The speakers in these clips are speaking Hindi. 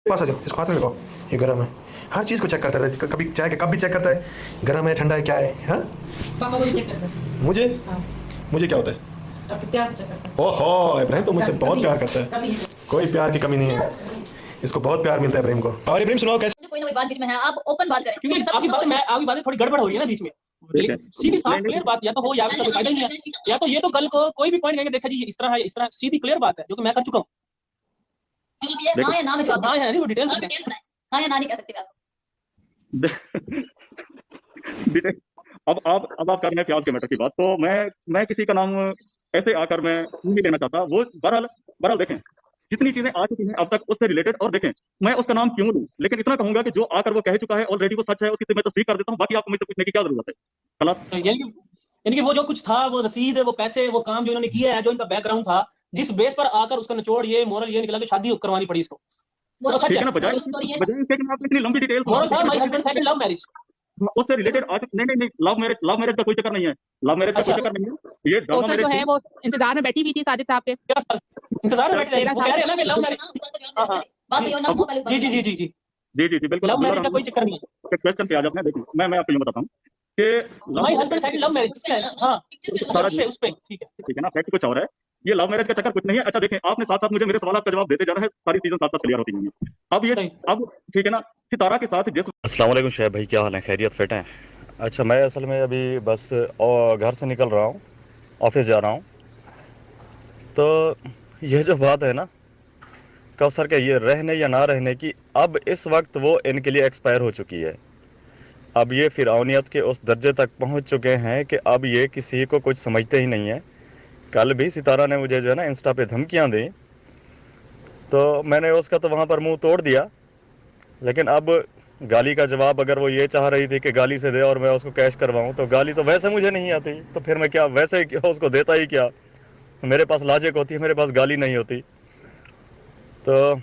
पास आ जाओ, इसको हाथ में लगाओ, ये गर्म है। हर चीज़ को चेक करता है, कभी चाय का कप भी चेक करता है, गर्म है ठंडा है क्या है। हाँ पापा को भी चेक करता है। मुझे हाँ, मुझे क्या होता है? आपके प्यार को चेक करता है। ओहो, इब्राहिम तो मुझसे बहुत कभी- प्यार करता है, कभी कोई प्यार की कमी नहीं है, इसको बहुत प्यार मिलता है इब्राहिम को। और इब्राहिम सुनाओ कैसे? कोई ना कोई बात बीच में है, आप ओपन बात करें क्योंकि आपकी बातें थोड़ी गड़बड़ हो रही है ना बीच में। सीधी साफ क्लियर बात, या तो हो या फिर कोई फायदा ही नहीं है, या तो ये तो कल को कोई भी पॉइंट कहेंगे देखा जी इस तरह है, इस तरह सीधी क्लियर बात है जो कि मैं कर चुका हूँ। आप ये हाँ या ना में जवाब हाँ है नहीं, वो डिटेल्स दें। डिटेल बनाएं, हाँ या ना नहीं कह सकते आप। अब आप कर रहे हैं प्याज के मटर की बात, तो मैं किसी का नाम ऐसे आकर मैं नहीं लेना चाहता। वो बहरहाल देखें जितनी चीजें आ चुकी हैं अब तक उससे रिलेटेड, और देखें मैं उसका नाम क्यों लूं, लेकिन इतना कहूंगा कि जो आकर वो कह चुका है ऑलरेडी वो सच है, उसकी मैं तस्दीक कर देता हूं, बाकी आपको मुझसे पूछने की क्या जरूरत है। खलास। यानी कि वो जो कुछ था, वो रसीद है, वो पैसे, वो काम जो इन्होंने किया है, जो इनका बैकग्राउंड था, जिस बेस पर आकर उसका निचोड़ ये मोरल ये निकला कि शादी करवानी पड़ी इसको, वो सच ठीक है है ना, बजाय इसके कि मैं आपको इतनी लंबी डिटेल मोरल था my husband second love marriage उससे रिलेटेड आज नहीं, लव मैरिज का कोई चक्कर नहीं है, लव मैरिज का कोई चक्कर नहीं है, ये ड्रामा जो है मैरिज। वो इंतजार में बैठी हुई थी साजिद साहब के। इंतजार में बैठे थे, वो कह रहे हैं ना कि लव मैरिज। बात ये ना पहले जी जी जी जी जी जी बिल्कुल। लव मैरिज का कोई चक्कर नहीं है। क्वेश्चन पे आ जाते हैं। देखिए मैं आपको यूँ बताता हूँ कि my husband second love marriage पे है। हां उस पे ठीक है ना, फैक्ट कुछ और है, ये लव मैरिज का चक्कर कुछ नहीं है। अच्छा देखें, आपने साथ साथ मुझे मेरे सवाल का जवाब देते जा रहे हैं, सारी चीजें साथ साथ क्लियर होती हैं। अब ठीक है ना, सितारा के साथ जिस अस्सलाम वालेकुम शैब भाई, क्या हाल है? खैरियत, फिट हैं? अच्छा, मैं असल में अभी बस घर से निकल रहा हूँ, ऑफिस जा रहा हूँ। तो ये जो बात है ना कौसर के ये रहने या ना रहने की, अब इस वक्त वो इनके लिए एक्सपायर हो चुकी है। अब ये फिरौनियत के उस दर्जे तक पहुँच चुके हैं कि अब ये किसी को कुछ समझते ही नहीं है। कल भी सितारा ने मुझे जो है ना इंस्टा पे धमकियाँ दी, तो मैंने उसका तो वहाँ पर मुँह तोड़ दिया, लेकिन अब गाली का जवाब अगर वो ये चाह रही थी कि गाली से दे और मैं उसको कैश करवाऊं, तो गाली तो वैसे मुझे नहीं आती, तो फिर मैं क्या वैसे उसको देता ही क्या? मेरे पास लॉजिक होती है, मेरे पास गाली नहीं होती। तो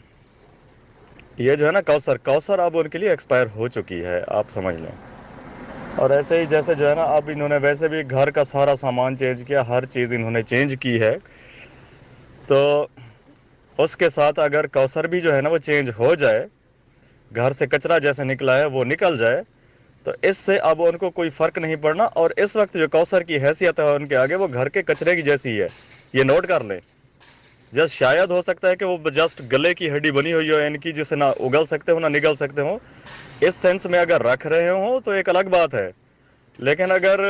ये जो है ना कौसर अब उनके लिए एक्सपायर हो चुकी है, आप समझ लें। और ऐसे ही जैसे जो है ना अब इन्होंने वैसे भी घर का सारा सामान चेंज किया, हर चीज़ इन्होंने चेंज की है, तो उसके साथ अगर कौसर भी जो है ना वो चेंज हो जाए, घर से कचरा जैसे निकला है वो निकल जाए, तो इससे अब उनको कोई फ़र्क नहीं पड़ना। और इस वक्त जो कौसर की हैसियत है उनके आगे, वो घर के कचरे की जैसी है, ये नोट कर लें। जस्ट शायद हो सकता है कि वो जस्ट गले की हड्डी बनी हुई हो इनकी, जिसे ना उगल सकते हो ना निगल सकते हो। इस सेंस में अगर रख रहे हो तो एक अलग बात है, लेकिन अगर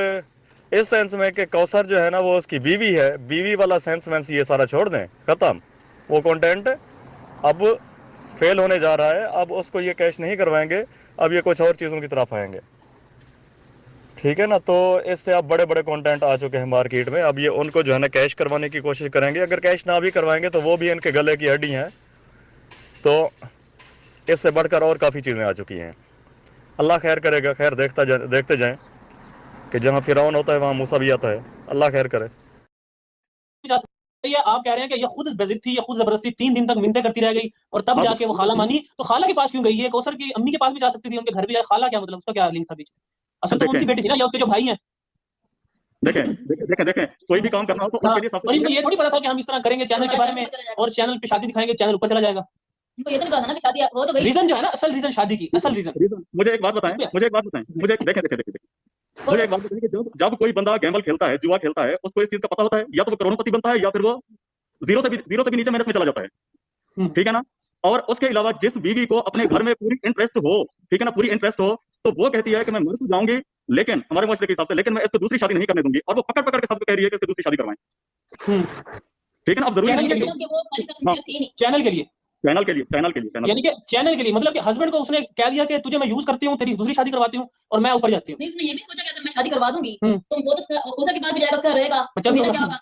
इस सेंस में कि कौसर जो है ना वो उसकी बीवी है, बीवी वाला सेंस में ये सारा छोड़ दें, ख़त्म। वो कंटेंट अब फेल होने जा रहा है, अब उसको ये कैश नहीं करवाएंगे, अब ये कुछ और चीज़ों की तरफ आएंगे, ठीक है ना। तो इससे अब बड़े बड़े कंटेंट आ चुके हैं मार्केट में, अब ये उनको जो है ना कैश करवाने की कोशिश करेंगे। अगर कैश ना भी करवाएंगे तो वो भी इनके गले की हड्डी हैं, तो इससे बढ़कर और काफ़ी चीज़ें आ चुकी हैं। अल्लाह खैर करेगा, खैर देखते जाएं कि जहाँ फिरौन होता है वहाँ मूसा भी आता है। अल्लाह खैर करे। ये आप कह रहे हैं कि ये खुद बेइज्जती थी, ये खुद जबरदस्ती 3 दिन तक मिन्नतें करती रह गई और तब जाके वो खाला मानी। तो खाला के पास क्यों गई है? कौसर की अम्मी के पास भी जा सकती थी, उनके घर भी जाए। खाला क्या मतलब, उसका क्या लिंक था बीच में? असल तो उनकी बेटी थी ना, या उसके जो भाई हैं। देखें कोई भी काम करना हो तो उसके लिए और इनको ये थोड़ी पता था कि हम इस तरह करेंगे चैनल के बारे में, और चैनल पे शादी दिखाएंगे, चैनल ऊपर चला जाएगा। इनको ये तो नहीं पता ना कि शादी वो तो गई। रीजन जो है ना, असल रीजन शादी की, असल रीजन मुझे एक बात बताएं, मुझे देखें मुझे एक बात बताएं कि जब कोई बंदा गैम्बल खेलता है, जुआ खेलता है, उसको इस चीज का पता होता है, या तो वो करोड़पति बनता है या फिर वो जीरो से भी नीचे मेहनत में चला जाता है, ठीक है ना। और उसके अलावा जिस बीवी को अपने घर में पूरी इंटरेस्ट हो, ठीक है ना, पूरी इंटरेस्ट हो, तो वो कहती है कि मैं मर तो जाऊंगी, लेकिन हमारे मसले के हिसाब से, लेकिन मैं इसको दूसरी शादी नहीं करने दूंगी, और वो पकड़ के सबको कह रही है कि इसको दूसरी शादी करवाएं, ठीक है ना। अब जरूरी चैनल के लिए यानी कि चैनल के लिए मतलब कि हस्बैंड को उसने कह दिया कि तुझे मैं यूज करती हूँ, तेरी दूसरी शादी करवाती हूँ और मैं ऊपर जाती हूँ। नहीं, उसने ये भी सोचा कि अगर मैं शादी करवा दूंगी तो वो तो कोसा की बात भी जाएगा, उसका रहेगा, तो मेरा क्या होगा?